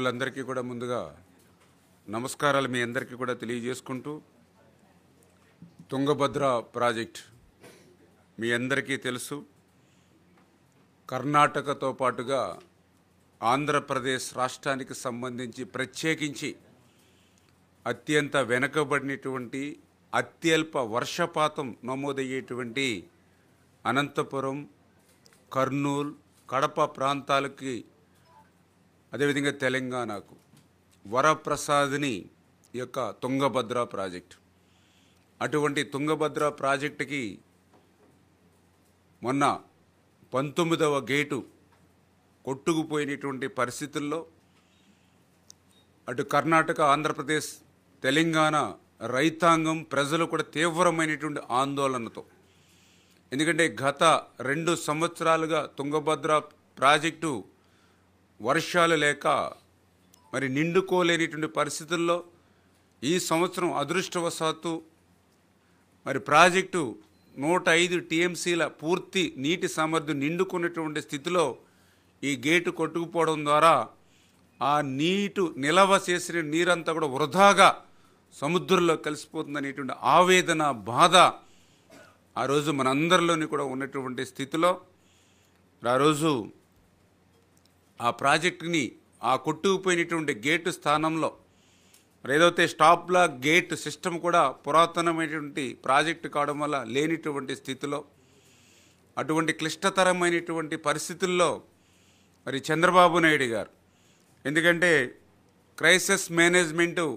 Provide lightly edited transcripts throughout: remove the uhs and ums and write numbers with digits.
అందరికీ కూడా ముందుగా నమస్కారాలు మీ అందరికీ కూడా తెలియజేసుకుంటూ తుంగభద్ర ప్రాజెక్ట్ మీ అందరికీ తెలుసు. కర్ణాటకతో పాటుగా ఆంధ్రప్రదేశ్ రాష్ట్రానికి సంబంధించి ప్రత్యేకించి అత్యంత వెనుకబడినటువంటి అత్యల్ప వర్షపాతం నమోదయ్యేటువంటి అనంతపురం, కర్నూలు, కడప ప్రాంతాలకి అదేవిధంగా తెలంగాణకు వరప్రసాద్ని ఈ యొక్క తుంగభద్ర ప్రాజెక్టు. అటువంటి తుంగభద్ర ప్రాజెక్టుకి మొన్న 19వ గేటు కొట్టుకుపోయినటువంటి పరిస్థితుల్లో అటు కర్ణాటక, ఆంధ్రప్రదేశ్, తెలంగాణ రైతాంగం, ప్రజలు కూడా తీవ్రమైనటువంటి ఆందోళనతో, ఎందుకంటే గత 2 సంవత్సరాలుగా తుంగభద్ర ప్రాజెక్టు వర్షాలు లేక మరి నిండుకోలేనిటువంటి పరిస్థితుల్లో ఈ సంవత్సరం అదృష్టవశాత్తు మరి ప్రాజెక్టు 105 టీఎంసీల పూర్తి నీటి సామర్థ్యం నిండుకున్నటువంటి స్థితిలో ఈ గేటు కొట్టుకుపోవడం ద్వారా ఆ నీటు నిలవ చేసిన నీరంతా కూడా వృధాగా సముద్రంలో కలిసిపోతుందనేటువంటి ఆవేదన, బాధ ఆ రోజు మనందరిలోని కూడా ఉన్నటువంటి స్థితిలో ఆ రోజు ఆ ప్రాజెక్టుని ఆ కొట్టుకుపోయినటువంటి గేటు స్థానంలో ఏదైతే స్టాప్ బ్లాక్ గేట్ సిస్టమ్ కూడా పురాతనమైనటువంటి ప్రాజెక్టు కావడం వల్ల లేనిటువంటి స్థితిలో అటువంటి క్లిష్టతరమైనటువంటి పరిస్థితుల్లో మరి చంద్రబాబు నాయుడు గారు, ఎందుకంటే క్రైసిస్ మేనేజ్మెంటు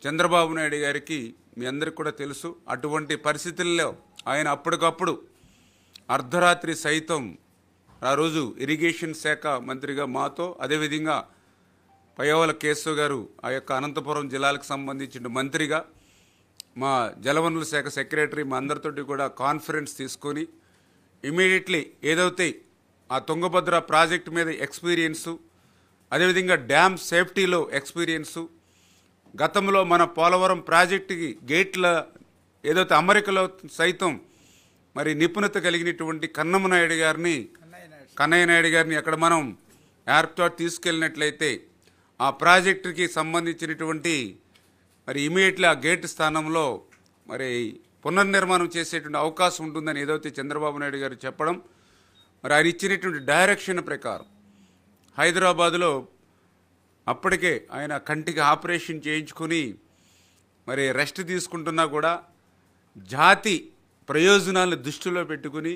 చంద్రబాబు నాయుడు గారికి మీ అందరికి కూడా తెలుసు. అటువంటి పరిస్థితుల్లో ఆయన అప్పటికప్పుడు అర్ధరాత్రి సైతం ఆ రోజు ఇరిగేషన్ శాఖ మంత్రిగా మాతో, అదేవిధంగా పయ్యావుల కేశవ్ గారు ఆ యొక్క అనంతపురం జిల్లాలకు సంబంధించిన మంత్రిగా, మా జలవనరుల శాఖ సెక్రటరీ, మా అందరితోటి కూడా కాన్ఫరెన్స్ తీసుకొని ఇమీడియట్లీ ఏదైతే ఆ తుంగభద్ర ప్రాజెక్టు మీద ఎక్స్పీరియన్సు, అదేవిధంగా డ్యామ్ సేఫ్టీలో ఎక్స్పీరియన్సు, గతంలో మన పోలవరం ప్రాజెక్టుకి గేట్ల ఏదైతే అమరికలో సైతం మరి నిపుణత కలిగినటువంటి కన్నయ్య నాయుడు గారిని అక్కడ మనం ఎయిర్పోర్ట్ తీసుకెళ్ళినట్లయితే ఆ ప్రాజెక్టుకి సంబంధించినటువంటి మరి ఇమీడియట్లీ ఆ గేట్ స్థానంలో మరి పునర్నిర్మాణం చేసేటువంటి అవకాశం ఉంటుందని ఏదైతే చంద్రబాబు నాయుడు గారు చెప్పడం, మరి ఆయన ఇచ్చినటువంటి డైరెక్షన్ ప్రకారం హైదరాబాదులో అప్పటికే ఆయన కంటికి ఆపరేషన్ చేయించుకుని మరి రెస్ట్ తీసుకుంటున్నా కూడా జాతి ప్రయోజనాలను దృష్టిలో పెట్టుకుని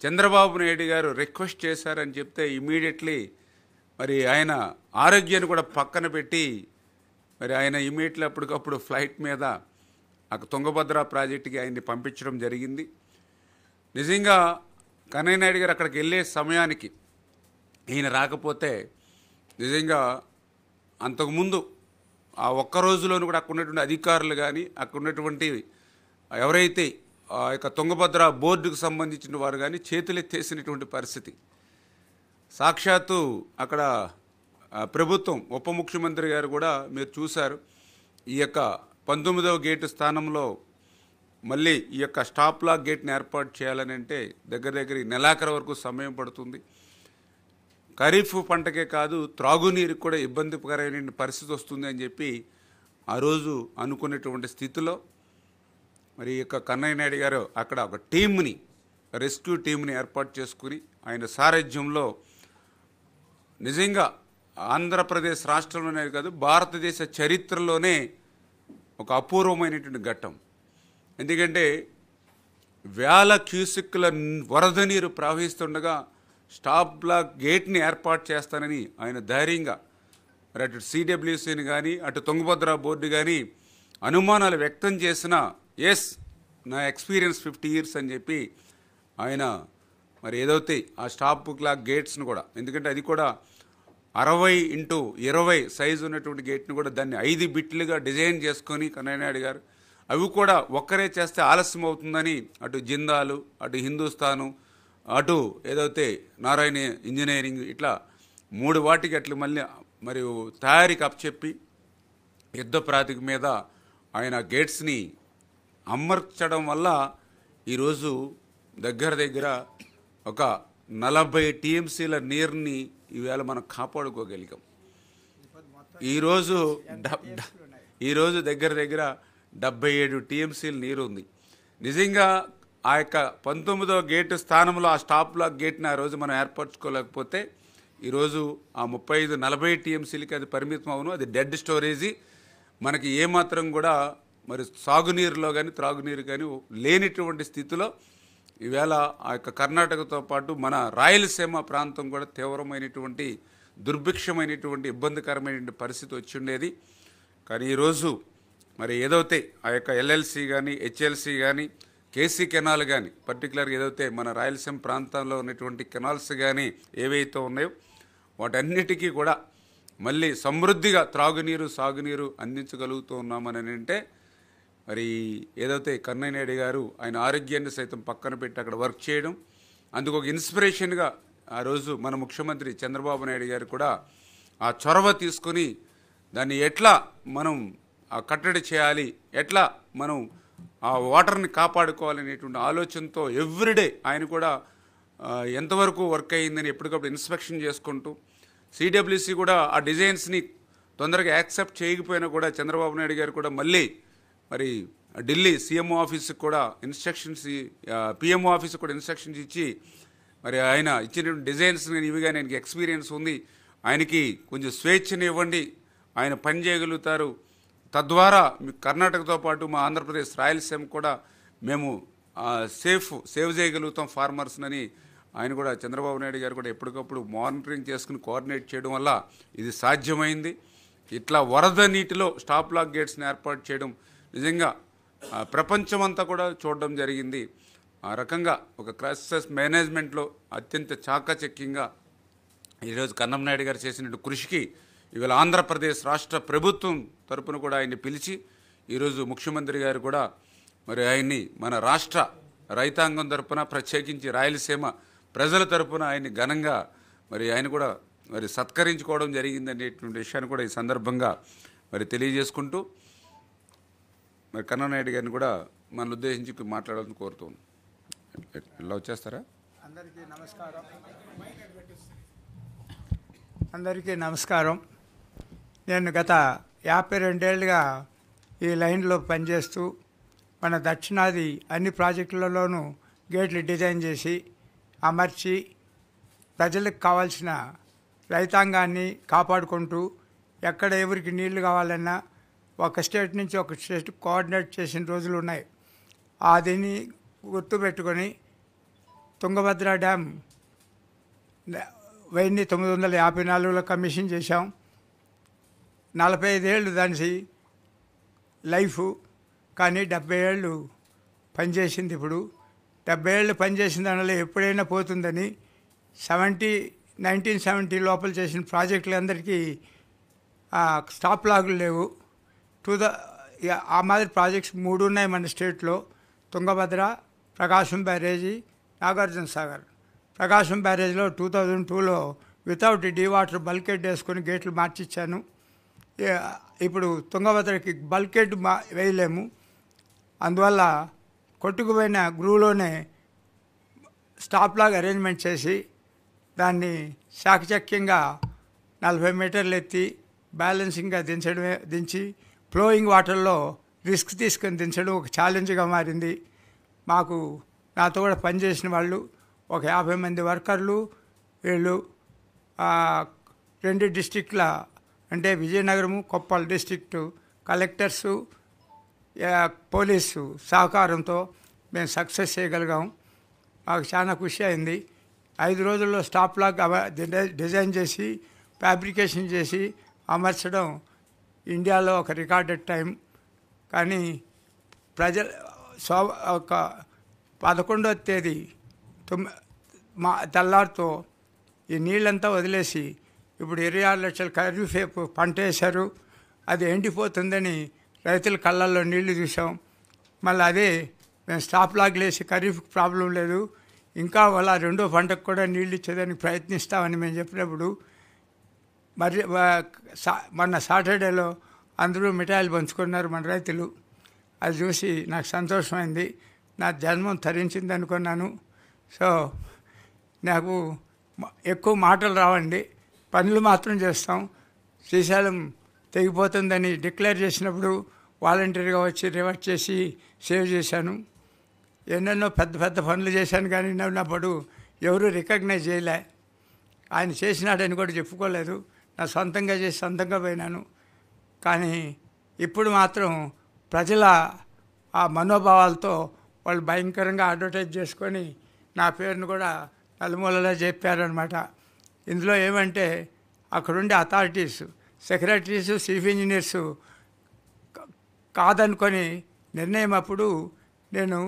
చంద్రబాబు నాయుడు గారు రిక్వెస్ట్ చేశారని చెప్తే ఇమీడియట్లీ మరి ఆయన ఆరోగ్యాన్ని కూడా పక్కన పెట్టి మరి ఆయన ఇమీడియట్లీ అప్పటికప్పుడు ఫ్లైట్ మీద ఆ తుంగభద్ర ప్రాజెక్టుకి ఆయన్ని పంపించడం జరిగింది. నిజంగా కన్నయ్య నాయుడు గారు అక్కడికి వెళ్ళే సమయానికి ఈయన రాకపోతే నిజంగా అంతకుముందు ఆ ఒక్క రోజులోనూ కూడా అక్కడ ఉన్నటువంటి అధికారులు కానీ, అక్కడ ఉన్నటువంటి ఎవరైతే ఆ యొక్క తుంగభద్ర బోర్డుకు సంబంధించిన వారు కానీ చేతులెత్తేసినటువంటి పరిస్థితి. సాక్షాత్తు అక్కడ ప్రభుత్వం, ఉప ముఖ్యమంత్రి గారు కూడా మీరు చూశారు, ఈ యొక్క 19వ గేటు స్థానంలో మళ్ళీ ఈ యొక్క స్టాప్ లాక్ గేట్ని ఏర్పాటు చేయాలని అంటే దగ్గర నెలాఖరు వరకు సమయం పడుతుంది. ఖరీఫ్ పంటకే కాదు, త్రాగునీరుకి కూడా ఇబ్బందికరమైన పరిస్థితి వస్తుంది అని చెప్పి ఆ రోజు అనుకునేటువంటి స్థితిలో మరి ఈ యొక్క కన్నయ్య నాయుడు గారు అక్కడ ఒక టీంని, రెస్క్యూ టీంని ఏర్పాటు చేసుకుని ఆయన సారథ్యంలో నిజంగా ఆంధ్రప్రదేశ్ రాష్ట్రంలోనే కాదు భారతదేశ చరిత్రలోనే ఒక అపూర్వమైనటువంటి ఘట్టం. ఎందుకంటే వేల క్యూసెక్కుల వరద నీరు ప్రవహిస్తుండగా స్టాప్ బ్లాక్ గేట్ని ఏర్పాటు చేస్తానని ఆయన ధైర్యంగా మరి అటు సిడబ్ల్యూసీని కానీ, అటు తుంగభద్ర బోర్డు కానీ అనుమానాలు వ్యక్తం చేసిన, ఎస్ నా ఎక్స్పీరియన్స్ 50 years అని చెప్పి ఆయన మరి ఏదైతే ఆ స్టాప్ బ్లాక్ గేట్స్ను కూడా, ఎందుకంటే అది కూడా 60x20 సైజు ఉన్నటువంటి గేట్ని కూడా దాన్ని 5 బిట్లుగా డిజైన్ చేసుకొని కన్నయ్య నాయుడు గారు, అవి కూడా ఒక్కరే చేస్తే ఆలస్యం అవుతుందని అటు జిందాలు, అటు హిందుస్థాను, అటు ఏదైతే నారాయణ ఇంజనీరింగ్, ఇట్లా 3 వాటికి అట్లా మళ్ళీ మరియు తయారీకి అప్పచెప్పి యుద్ధ ప్రాతిక మీద ఆయన గేట్స్ని అమర్చడం వల్ల ఈరోజు దగ్గర ఒక 40 టీఎంసీల నీరుని ఈవేళ మనం కాపాడుకోగలిగాం. ఈరోజు ఈరోజు దగ్గర దగ్గర 77 టీఎంసీలు నీరు ఉంది. నిజంగా ఆ యొక్క 19వ గేటు స్థానంలో ఆ స్టాప్ లాక్ గేట్ని ఆ రోజు మనం ఏర్పరచుకోలేకపోతే ఈరోజు ఆ 35-40 టీఎంసీలకి అది పరిమితం అవును. అది డెడ్ స్టోరేజీ. మనకి ఏమాత్రం కూడా మరి సాగునీరులో కానీ త్రాగునీరు కానీ లేనిటువంటి స్థితిలో ఈవేళ ఆ యొక్క కర్ణాటకతో పాటు మన రాయలసీమ ప్రాంతం కూడా తీవ్రమైనటువంటి దుర్భిక్షమైనటువంటి ఇబ్బందికరమైనటువంటి పరిస్థితి వచ్చి ఉండేది. కానీ ఈరోజు మరి ఏదైతే ఆ యొక్క ఎల్ఎల్సి కానీ హెచ్ఎల్సి కానీ కేసీ కెనాల్ కానీ పర్టికులర్గా ఏదైతే మన రాయలసీమ ప్రాంతంలో ఉన్నటువంటి కెనాల్స్ కానీ ఏవైతే ఉన్నాయో వాటన్నిటికీ కూడా మళ్ళీ సమృద్ధిగా త్రాగునీరు సాగునీరు అందించగలుగుతూ ఉన్నామని అంటే మరి ఏదైతే కన్నయ్యనాయుడు గారు ఆయన ఆరోగ్యాన్ని సైతం పక్కన పెట్టి అక్కడ వర్క్ చేయడం, అందుకు ఒక ఇన్స్పిరేషన్గా ఆ రోజు మన ముఖ్యమంత్రి చంద్రబాబు నాయుడు గారు కూడా ఆ చొరవ తీసుకొని దాన్ని ఎట్లా మనం కట్టడి చేయాలి, ఎట్లా మనం ఆ వాటర్ని కాపాడుకోవాలనేటువంటి ఆలోచనతో ఎవ్రీడే ఆయన కూడా ఎంతవరకు వర్క్ అయ్యిందని ఎప్పటికప్పుడు ఇన్స్పెక్షన్ చేసుకుంటూ సిడబ్ల్యూసి కూడా ఆ డిజైన్స్ని తొందరగా యాక్సెప్ట్ చేయకపోయినా కూడా చంద్రబాబు నాయుడు గారు కూడా మళ్ళీ మరి ఢిల్లీ సీఎంఓ ఆఫీస్కి కూడా ఇన్స్ట్రక్షన్స్, పిఎంఓ ఆఫీస్కి కూడా ఇన్స్ట్రక్షన్స్ ఇచ్చి మరి ఆయన ఇచ్చినటువంటి డిజైన్స్ ఇవిగా ఆయనకి ఎక్స్పీరియన్స్ ఉంది, ఆయనకి కొంచెం స్వేచ్ఛని ఇవ్వండి, ఆయన పని చేయగలుగుతారు, తద్వారా కర్ణాటకతో పాటు మా ఆంధ్రప్రదేశ్ రాయలసీమ కూడా మేము సేవ్ చేయగలుగుతాం ఫార్మర్స్నని ఆయన కూడా చంద్రబాబు నాయుడు గారు కూడా ఎప్పటికప్పుడు మానిటరింగ్ చేసుకుని కోఆర్డినేట్ చేయడం వల్ల ఇది సాధ్యమైంది. ఇట్లా వరద నీటిలో స్టాప్ లాక్ గేట్స్ని ఏర్పాటు చేయడం నిజంగా ప్రపంచమంతా కూడా చూడడం జరిగింది. ఆ రకంగా ఒక క్రైసిస్ మేనేజ్మెంట్లో అత్యంత చాకచక్యంగా ఈరోజు కన్నమనాయుడు గారు చేసిన కృషికి ఇవాళ ఆంధ్రప్రదేశ్ రాష్ట్ర ప్రభుత్వం తరపున కూడా ఆయన్ని పిలిచి ఈరోజు ముఖ్యమంత్రి గారు కూడా మరి ఆయన్ని మన రాష్ట్ర రైతాంగం తరపున ప్రత్యేకించి రాయలసీమ ప్రజల తరపున ఆయన్ని ఘనంగా మరి ఆయన కూడా మరి సత్కరించుకోవడం జరిగిందనేటువంటి విషయాన్ని కూడా ఈ సందర్భంగా మరి తెలియజేసుకుంటూ మరి కన్నమనాయుడు గారిని కూడా మన ఉద్దేశించి మాట్లాడాలని కోరుతున్నాను. ఇలా వచ్చేస్తారా? అందరికీ నమస్కారం. నేను గత 52 ఏళ్ళుగా ఈ లైన్లో పనిచేస్తూ మన దక్షిణాది అన్ని ప్రాజెక్టులలోనూ గేట్లు డిజైన్ చేసి అమర్చి ప్రజలకు కావాల్సిన రైతాంగాన్ని కాపాడుకుంటూ ఎక్కడ ఎవరికి నీళ్లు కావాలన్నా ఒక స్టేట్ నుంచి ఒక స్టేట్ కోఆర్డినేట్ చేసిన రోజులు ఉన్నాయి. దీన్ని గుర్తుపెట్టుకొని తుంగభద్ర డ్యామ్ 1954లో కమిషన్ చేశాం. 45 ఏళ్ళు దాని లైఫ్, కానీ 70 ఏళ్ళు పనిచేసింది. ఇప్పుడు 70 ఏళ్ళు పనిచేసిన దానిలో ఎప్పుడైనా పోతుందని 1970 లోపల చేసిన ప్రాజెక్టులందరికీ స్టాప్ లాగులు లేవు. ఆ మాదిరి ప్రాజెక్ట్స్ 3 ఉన్నాయి మన స్టేట్లో: తుంగభద్ర, ప్రకాశం బ్యారేజీ, నాగార్జున సాగర్. ప్రకాశం బ్యారేజ్లో 2002లో వితౌట్ డీవాటర్ బల్కెడ్ వేసుకొని గేట్లు మార్చిచ్చాను. ఇప్పుడు తుంగభద్రకి బల్కెడ్ వేయలేము, అందువల్ల కొట్టుకుపోయిన గ్రూలోనే స్టాప్ లాగ్ అరేంజ్మెంట్ చేసి దాన్ని చాకచక్యంగా 40 మీటర్లు ఎత్తి బ్యాలెన్సింగ్గా దించి ఫ్లోయింగ్ వాటర్లో రిస్క్ తీసుకొని దించడం ఒక ఛాలెంజ్గా మారింది. నాతో కూడా పనిచేసిన వాళ్ళు ఒక 50 మంది వర్కర్లు, వీళ్ళు 2 డిస్టిక్ల అంటే Vizianagaram, Koppal district collectors, police సహకారంతో మేము సక్సెస్ చేయగలిగాం. మాకు చాలా ఖుషి అయింది. 5 రోజుల్లో స్టాప్ లాగ్ డిజైన్ చేసి ఫ్యాబ్రికేషన్ చేసి అమర్చడం ఇండియాలో ఒక రికార్డెడ్ టైం. కానీ ఒక 11వ తేదీ తెల్లారితో ఈ నీళ్ళంతా వదిలేసి ఇప్పుడు 26 లక్షల ఖరీఫ్ పంట వేశారు. అది ఎండిపోతుందని రైతుల కళ్ళల్లో నీళ్లు చూసాం. మళ్ళీ అదే మేము స్టాప్ లాగ్లు వేసి ఖరీఫ్కి ప్రాబ్లం లేదు, ఇంకా వాళ్ళ 2వ పంటకు కూడా నీళ్ళు ఇచ్చేదానికి ప్రయత్నిస్తామని మేము చెప్పినప్పుడు మరి మొన్న సాటర్డేలో అందరూ మిఠాయిలు పంచుకున్నారు మన రైతులు. అది చూసి నాకు సంతోషమైంది. నా జన్మం తరించింది అనుకున్నాను. సో నాకు ఎక్కువ మాటలు రావండి, పనులు మాత్రం చేస్తాం. శ్రీశైలం తెగిపోతుందని డిక్లేర్ చేసినప్పుడు వాలంటీర్గా వచ్చి రివర్స్ చేసి సేవ్ చేశాను. ఎన్నెన్నో పెద్ద పెద్ద పనులు చేశాను, కానీ ఉన్నప్పుడు ఎవరూ రికగ్నైజ్ చేయలే. ఆయన చేసినాడని కూడా చెప్పుకోలేదు. నా సొంతంగా చేసి సొంతంగా పోయినాను. కానీ ఇప్పుడు మాత్రం ప్రజల ఆ మనోభావాలతో వాళ్ళు భయంకరంగా అడ్వర్టైజ్ చేసుకొని నా పేరును కూడా నలుమూలలో చెప్పారనమాట. ఇందులో ఏమంటే అక్కడుండే అథారిటీస్, సెక్రటరీసు, చీఫ్ ఇంజనీర్సు కాదనుకొని నిర్ణయం అప్పుడు నేను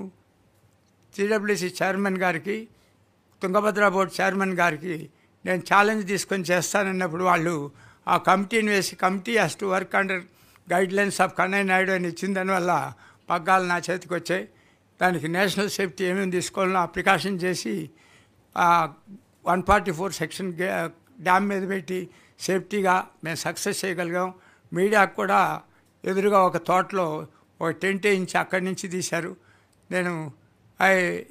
సిడబ్ల్యూసి చైర్మన్ గారికి, తుంగభద్ర బోర్డు చైర్మన్ గారికి నేను ఛాలెంజ్ తీసుకొని చేస్తానన్నప్పుడు వాళ్ళు ఆ కమిటీని వేసి, committee has to work under guidelines of Kannayya Naidu అని ఇచ్చిన దానివల్ల పగ్గాలు నా చేతికి వచ్చాయి. దానికి నేషనల్ సేఫ్టీ ఏమేమి తీసుకోవాలో ఆ ప్రికాషన్ చేసి 144 సెక్షన్ డ్యామ్ మీద పెట్టి సేఫ్టీగా మేము సక్సెస్ చేయగలిగాం. మీడియాకు కూడా ఎదురుగా ఒక తోటలో ఒక టెంట్ వేయించి అక్కడి నుంచి తీశారు. నేను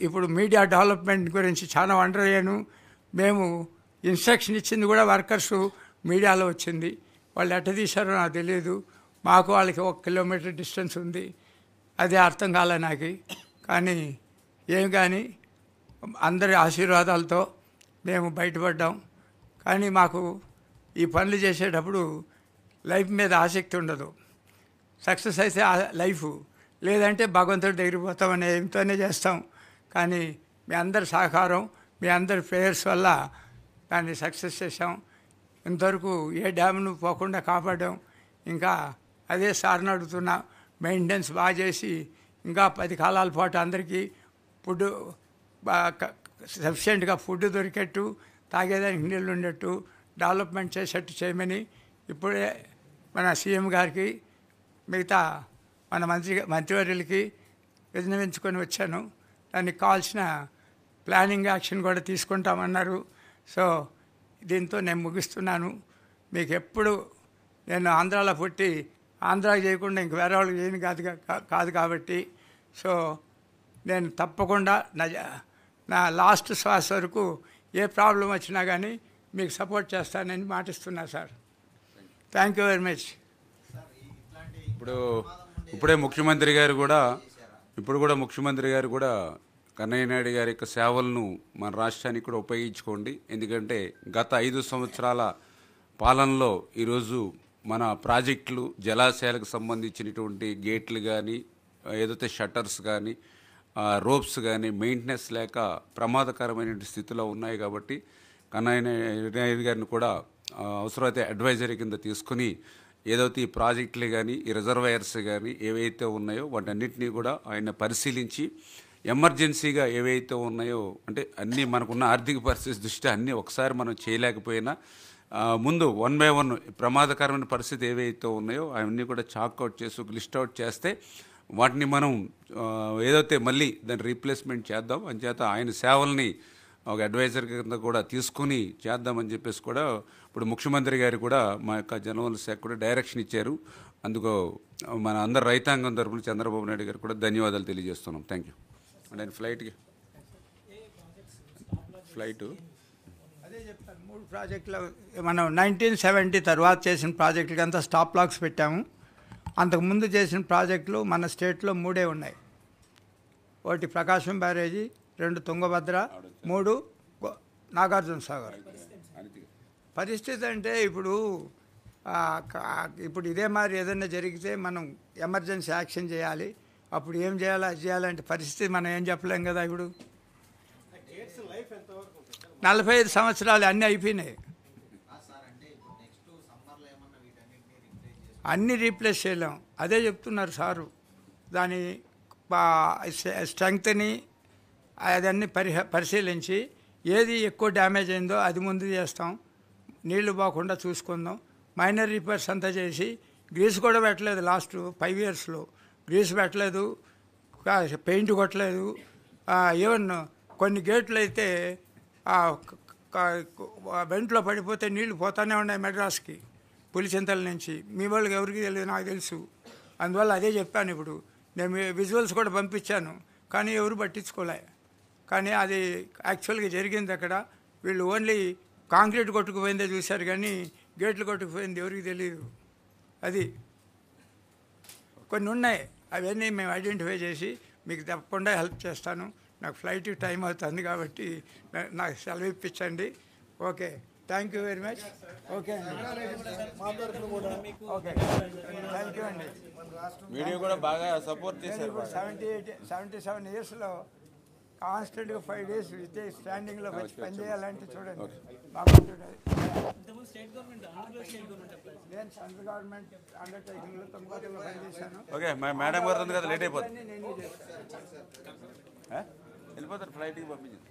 ఇప్పుడు మీడియా డెవలప్మెంట్ గురించి చాలా వండర్ అయ్యాను. మేము ఇన్స్ట్రక్షన్ ఇచ్చింది కూడా వర్కర్సు మీడియాలో వచ్చింది. వాళ్ళు ఎట్ట తీశారో నాకు తెలియదు. మాకు వాళ్ళకి 1 కిలోమీటర్ డిస్టెన్స్ ఉంది. అదే అర్థం కాలే నాకు. కానీ ఏం కానీ అందరి ఆశీర్వాదాలతో మేము బయటపడ్డాం. కానీ మాకు ఈ పనులు చేసేటప్పుడు లైఫ్ మీద ఆసక్తి ఉండదు. సక్సెస్ అయితే లైఫ్, లేదంటే భగవంతుడి దగ్గరికి పోతామనే ఏంతోనే చేస్తాం. కానీ మీ అందరి సహకారం, మీ అందరి ప్రేయర్స్ వల్ల దాన్ని సక్సెస్ చేసాం. ఇంతవరకు ఏ డ్యామ్ను పోకుండా కాపాడాం. ఇంకా అదే సార్ని అడుగుతున్నా, మెయింటెనెన్స్ బాగా చేసి ఇంకా 10 కాలాల పాటు అందరికీ ఫుడ్ సఫిషియెంట్గా ఫుడ్ దొరికేట్టు, తాగేదానికి నీళ్ళు ఉండేట్టు డెవలప్మెంట్ చేసేట్టు చేయమని ఇప్పుడే మన సీఎం గారికి, మిగతా మన మంత్రివర్యులకి విన్నవించుకొని వచ్చాను. దానికి కావాల్సిన ప్లానింగ్ యాక్షన్ కూడా తీసుకుంటామన్నారు. సో దీంతో నేను ముగిస్తున్నాను. మీకు ఎప్పుడు నేను ఆంధ్రాలో పుట్టి ఆంధ్రాకి చేయకుండా ఇంక వేరే వాళ్ళకి చేయను కాదు కాబట్టి, సో నేను తప్పకుండా నా లాస్ట్ శ్వాస వరకు ఏ ప్రాబ్లం వచ్చినా కానీ మీకు సపోర్ట్ చేస్తానని మాటిస్తున్నా sir. Thank you very much. ఇప్పుడే ముఖ్యమంత్రి గారు కూడా కన్నయ్య నాయుడు గారి యొక్క సేవలను మన రాష్ట్రానికి కూడా ఉపయోగించుకోండి. ఎందుకంటే గత 5 సంవత్సరాల పాలనలో ఈరోజు మన ప్రాజెక్టులు, జలాశయాలకు సంబంధించినటువంటి గేట్లు కానీ, ఏదైతే షట్టర్స్ కానీ, రోప్స్ కానీ మెయింటెనెన్స్ లేక ప్రమాదకరమైన స్థితిలో ఉన్నాయి. కాబట్టి కన్నయ్య నాయుడు గారిని కూడా అవసరమైతే అడ్వైజరీ కింద తీసుకుని ఏదైతే ఈ ప్రాజెక్టులు కానీ, ఈ రిజర్వాయర్స్ కానీ ఏవైతే ఉన్నాయో వాటన్నిటినీ కూడా ఆయన పరిశీలించి ఎమర్జెన్సీగా ఏవైతే ఉన్నాయో, అంటే అన్నీ మనకున్న ఆర్థిక పరిస్థితి దృష్ట్యా అన్నీ ఒకసారి మనం చేయలేకపోయినా ముందు 1 by 1 ప్రమాదకరమైన పరిస్థితి ఏవైతే ఉన్నాయో అవన్నీ కూడా చాక్అవుట్ చేసి లిస్ట్ అవుట్ చేస్తే వాటిని మనం ఏదైతే మళ్ళీ దాన్ని రీప్లేస్మెంట్ చేద్దాం. అంచేత ఆయన సేవల్ని ఒక అడ్వైజర్ కింద కూడా తీసుకుని చేద్దామని చెప్పేసి కూడా ఇప్పుడు ముఖ్యమంత్రి గారు కూడా మా యొక్క జనవనరుల శాఖ కూడా డైరెక్షన్ ఇచ్చారు. అందుకు మన అందరు రైతాంగం తరపున చంద్రబాబు నాయుడు గారు కూడా ధన్యవాదాలు తెలియజేస్తున్నాం. Thank you. అండ్ ఆయన ఫ్లైటు అదే చెప్తాను. 3 ప్రాజెక్టులు మనం 1970 తర్వాత చేసిన ప్రాజెక్టులకి అంతా స్టాప్ లాక్స్ పెట్టాము. అంతకుముందు చేసిన ప్రాజెక్టులు మన స్టేట్లో 3 ఉన్నాయి. 1 ప్రకాశం బ్యారేజీ, 2 తుంగభద్ర, 3 నాగార్జున సాగర్. పరిస్థితి అంటే ఇప్పుడు ఇదే మరి ఏదైనా జరిగితే మనం ఎమర్జెన్సీ యాక్షన్ చేయాలి. అప్పుడు ఏం చేయాలి, అది చేయాలంటే పరిస్థితి మనం ఏం చెప్పలేం కదా. ఇప్పుడు 45 సంవత్సరాలు అన్నీ అయిపోయినాయి. అన్నీ రీప్లేస్ చేయలేం. అదే చెప్తున్నారు సారు. దాని స్ట్రెంగ్త్ని అదన్నీ పరిశీలించి ఏది ఎక్కువ డ్యామేజ్ అయిందో అది ముందు చేస్తాం. నీళ్లు పోకుండా చూసుకుందాం. మైనర్ రిపేర్స్ అంతా చేసి గ్రీస్ కూడా పెట్టలేదు. లాస్ట్ 5 yearsలో గ్రీస్ పెట్టలేదు, పెయింట్ కొట్టలేదు. ఈవెన్ కొన్ని గేట్లు అయితే వెంట్లో పడిపోతే నీళ్లు పోతానే ఉన్నాయి మెడ్రాస్కి, పులిచింతల నుంచి. మీ వాళ్ళకి ఎవరికి తెలియదు, నాకు తెలుసు. అందువల్ల అదే చెప్పాను. ఇప్పుడు నేను విజువల్స్ కూడా పంపించాను, కానీ ఎవరు పట్టించుకోలే. కానీ అది యాక్చువల్గా జరిగింది అక్కడ. వీళ్ళు ఓన్లీ కాంక్రీట్ కొట్టుకుపోయిందే చూశారు, కానీ గేట్లు కొట్టుకుపోయింది ఎవరికి తెలియదు. అది కొన్ని ఉన్నాయి, అవన్నీ మేము ఐడెంటిఫై చేసి మీకు తప్పకుండా హెల్ప్ చేస్తాను. నాకు ఫ్లైట్కి టైం అవుతుంది కాబట్టి నాకు సెలవు ఇప్పించండి. Okay, thank you very much. Okay అండి, ఓకే, థ్యాంక్ యూ అండి. వీడియో కూడా బాగా సపోర్ట్ చేశారు. 77 ఇయర్స్లో కాన్స్టెంట్గా 5 days విత్ స్టాండింగ్లో వచ్చి పనిచేయాలంటే చూడండి బాగుంటుంది. నేను సెంట్రల్ గవర్నమెంట్ అండర్టేకింగ్లో 90లో పనిచేశాను. ఓకే, మేడం గారు ఉంది కదా, లేట్ అయిపోతుంది, నేనే చేస్తాను. వెళ్ళిపోతారు, ఫ్లైట్కి పంపించింది.